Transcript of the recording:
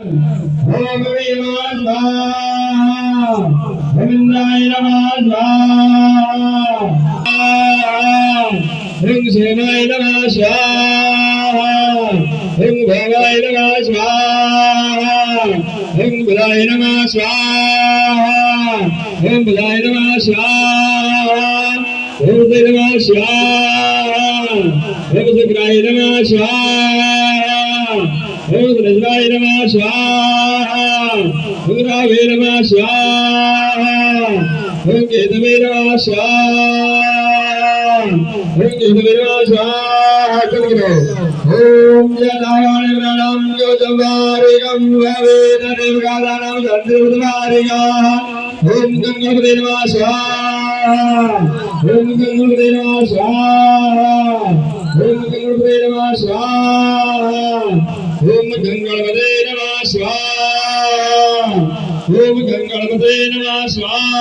Om Vilasva, Govinday Namasva, Hring Senay Namasva, Hring Bhavay Namasva, Hring Bhavay Namasva, Hring Bhavay Namasva, Hring Bhavay Namasva, Hring Bhavay Namasva. Om Rajvay Namah Swaha, Om Ravay Namah Swaha, Om Kedavay Namah Swaha, Om Kedavay Namah Swaha. Om Jadavay Pranam Yodavarikam Vavedanam Gadanam Sandhudvarika. Om Gangavay Namah Swaha, Om Gangavay Namah Swaha, Om Gangavay Namah Swaha. Om Gangalpate Namah Swaha, Om Gangalpate Namah Swaha.